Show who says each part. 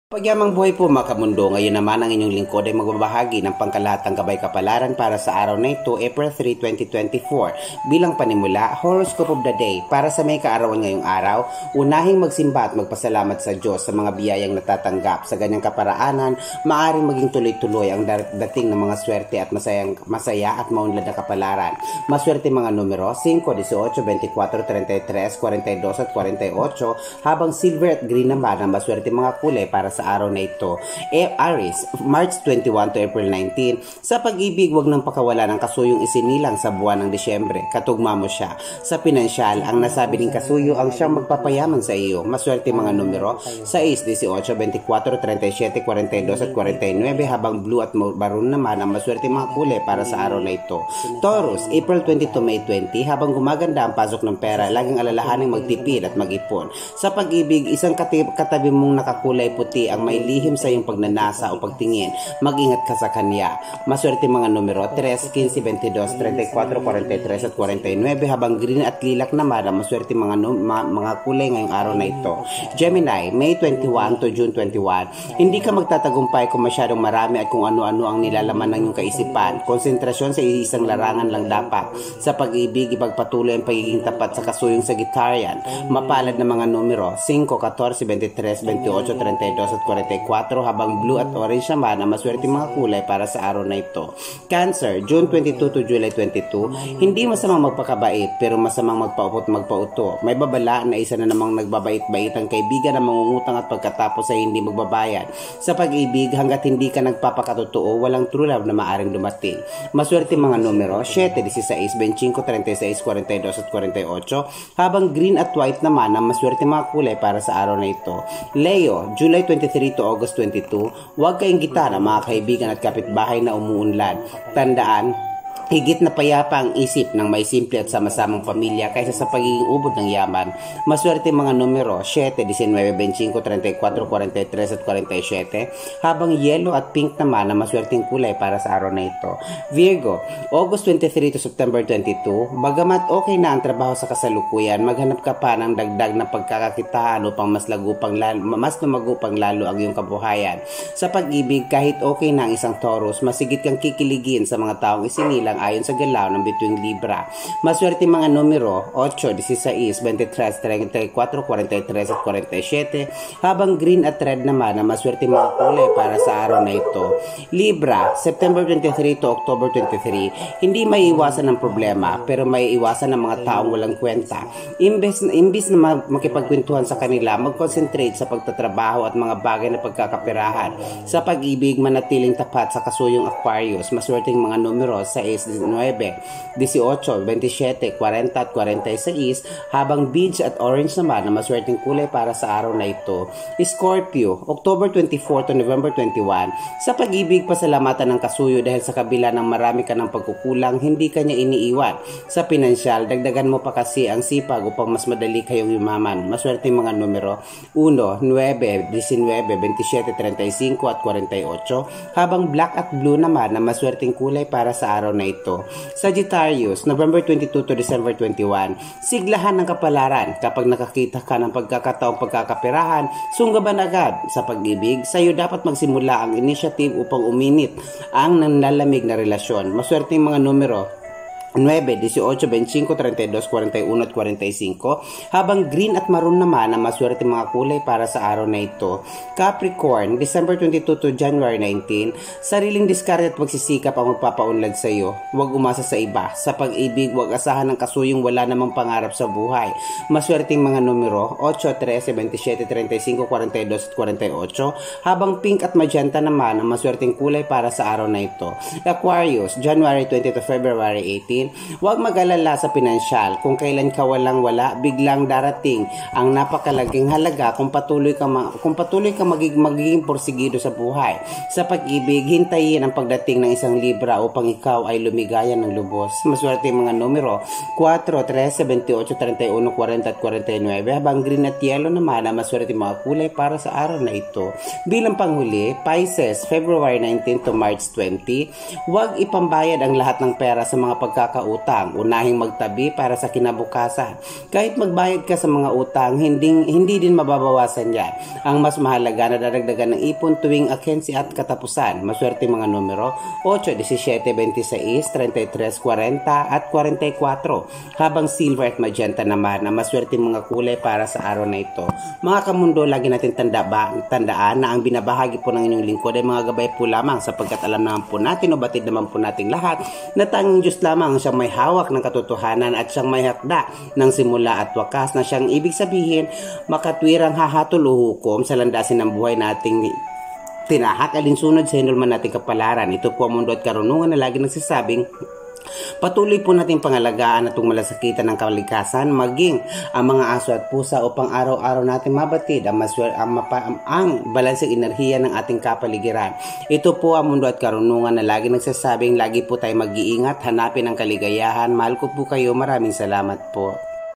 Speaker 1: Pagyamang buhay po mga kamundo, ngayon naman ang inyong lingkod ay magbabahagi ng pangkalahatang gabay kapalaran para sa araw na ito, April 3, 2024. Bilang panimula, Horoscope of the Day. Para sa may kaarawan ngayong araw, unahing magsimba at magpasalamat sa Diyos sa mga biyayang natatanggap. Sa ganyang kaparaanan, maaaring maging tuloy-tuloy ang dating ng mga swerte at masaya at maunlad na kapalaran. Maswerte mga numero 5, 18, 24, 33, 42 at 48, habang silver at green naman ang maswerte mga kulay para sa araw na ito. Aries, March 21 to April 19. Sa pag-ibig, wag nang pakawala ng kasuyong isinilang sa buwan ng Disyembre. Katugma mo siya. Sa pinansyal, ang nasabi ng kasuyo ang siyang magpapayaman sa iyo. Maswerte mga numero 6, 18, 24, 37, 42 at 49, habang blue at maroon naman ang maswerte mga kulay para sa araw na ito. Taurus, April 20 to May 20. Habang gumaganda ang pasok ng pera, laging alalahaning magtipid at mag-ipon. Sa pag-ibig, isang katabi mong nakakulay puti ang may lihim sa iyong pagnanasa o pagtingin. Mag-ingat ka sa kanya. Maswerte mga numero 3, 15, 22, 34, 43 at 49, habang green at lilac naman ang maswerte mga kulay ngayong araw na ito. Gemini, May 21 to June 21. Hindi ka magtatagumpay kung masyadong marami at kung ano-ano ang nilalaman ng iyong kaisipan. Konsentrasyon sa isang larangan lang dapat. Sa pag-ibig, ipagpatuloy ang pagiging tapat sa kasuyong Sagittarian. Mapalad na mga numero 5, 14, 23, 28, 32 at 44, habang blue at orange naman ang maswerte mga kulay para sa araw na ito. Cancer, June 22 to July 22. Hindi masamang magpakabait pero masamang magpaupot magpauto. May babala na isa na namang nagbabait-bait ang kaibigan na mangungutang at pagkatapos ay hindi magbabayad. Sa pag-ibig, hanggat hindi ka nagpapakatotoo, walang true love na maaring dumating. Maswerte mga numero 7, 16, 25, 36, 42 at 48, habang green at white naman ang maswerte mga kulay para sa araw na ito. Leo, July 23 to August 22, huwag kayong gitara mga kaibigan at kapitbahay na umuunlad. Tandaan, higit na payapa ang isip ng may simple at sama-samang pamilya kaysa sa pagiging ubod ng yaman. Maswerte mga numero 7, 19, 25, 34, 43 at 47, habang yellow at pink naman ang maswerteng kulay para sa araw na ito. Virgo, August 23 to September 22, bagamat okay na ang trabaho sa kasalukuyan, maghanap ka pa ng dagdag na pagkakakitaan upang mas lumago pang lalo ang iyong kabuhayan. Sa pag-ibig, kahit okay na ang isang Taurus, masigit kang kikiligin sa mga taong isinilang ayon sa galaw ng bituing Libra. Maswerte mga numero 8, 16, 23, 34, 43 at 47, habang green at red naman ang maswerte mga kulay para sa araw na ito. Libra, September 23 to October 23. Hindi may iwasan ng problema pero may iwasan ng mga taong walang kwenta. Imbis na makipagkwentuhan sa kanila, mag-concentrate sa pagtatrabaho at mga bagay na pagkakapirahan. Sa pag-ibig, manatiling tapat sa kasuyong Aquarius. Maswerteng mga numero 6, 19, 18, 27, 40 at 46, habang beige at orange naman ang maswerteng kulay para sa araw na ito. Scorpio, October 24 to November 21. Sa pag-ibig, pasalamatan ng kasuyo dahil sa kabila ng marami ka ng pagkukulang, hindi kanya iniiwan. Sa pinansyal, dagdagan mo pa kasi ang sipag upang mas madali kayong yumaman. Maswerteng mga numero 1, 9, 19, 27, 35 at 48, habang black at blue naman ang maswerteng kulay para sa araw na ito. Sagittarius, November 22 to December 21. Siglahan ng kapalaran. Kapag nakakita ka ng pagkakataong pagkakapirahan, sunggaban agad. Sa pag-ibig, sa iyo dapat magsimula ang initiative upang uminit ang nanlalamig na relasyon. Maswerteng mga numero 9, 18, 25, 32, 41 at 45, habang green at maroon naman ang maswerte mga kulay para sa araw na ito. Capricorn, December 22 to January 19, sariling diskarte at pagsisikap ang magpapaunlad sa iyo. Huwag umasa sa iba. Sa pag-ibig, huwag asahan ng kasuyong wala namang pangarap sa buhay. Maswerteng mga numero 8, 13, 27, 35, 42 at 48, habang pink at magenta naman ang maswerteng kulay para sa araw na ito. Aquarius, January 20 to February 18, huwag mag-alala sa pinansyal. Kung kailan ka walang-wala, biglang darating ang napakalaking halaga kung patuloy ka magiging porsigido sa buhay. Sa pag-ibig, hintayin ang pagdating ng isang Libra upang ikaw ay lumigaya ng lubos. Maswerte mga numero 4, 13, 28, 31, 40 at 49, habang green at yellow naman ang maswerte mga kulay para sa araw na ito. Bilang panghuli, Pisces, February 19 to March 20, huwag ipambayad ang lahat ng pera sa mga pagkakautang. Unahing magtabi para sa kinabukasan. Kahit magbayad ka sa mga utang, hindi din mababawasan yan. Ang mas mahalaga na dadagdagan ng ipon tuwing akensi at katapusan. Maswerte mga numero 8, 17, 26, 33, 40 at 44. Habang silver at magenta naman ang maswerte mga kulay para sa araw na ito. Mga kamundo, lagi natin tandaan na ang binabahagi po ng inyong lingkod ay mga gabay po lamang, sapagkat alam naman po natin o batid naman po nating lahat na tanging Diyos lamang ang siyang may hawak ng katotohanan at siyang may hakda ng simula at wakas, na siyang ibig sabihin makatwirang hahatol o hukom sa landasin ng buhay nating tinahak alinsunod sa hinulman nating kapalaran. Ito po ang mundo at karunungan na lagi nagsasabing patuloy po nating pangalagaan at malasakitan ng kalikasan, maging ang mga aso at pusa, upang araw-araw natin mabatid ang balanseng enerhiya ng ating kapaligiran. Ito po ang mundo at karunungan na lagi nagsasabing lagi po tayo mag-iingat, hanapin ang kaligayahan. Mahal ko po kayo. Maraming salamat po.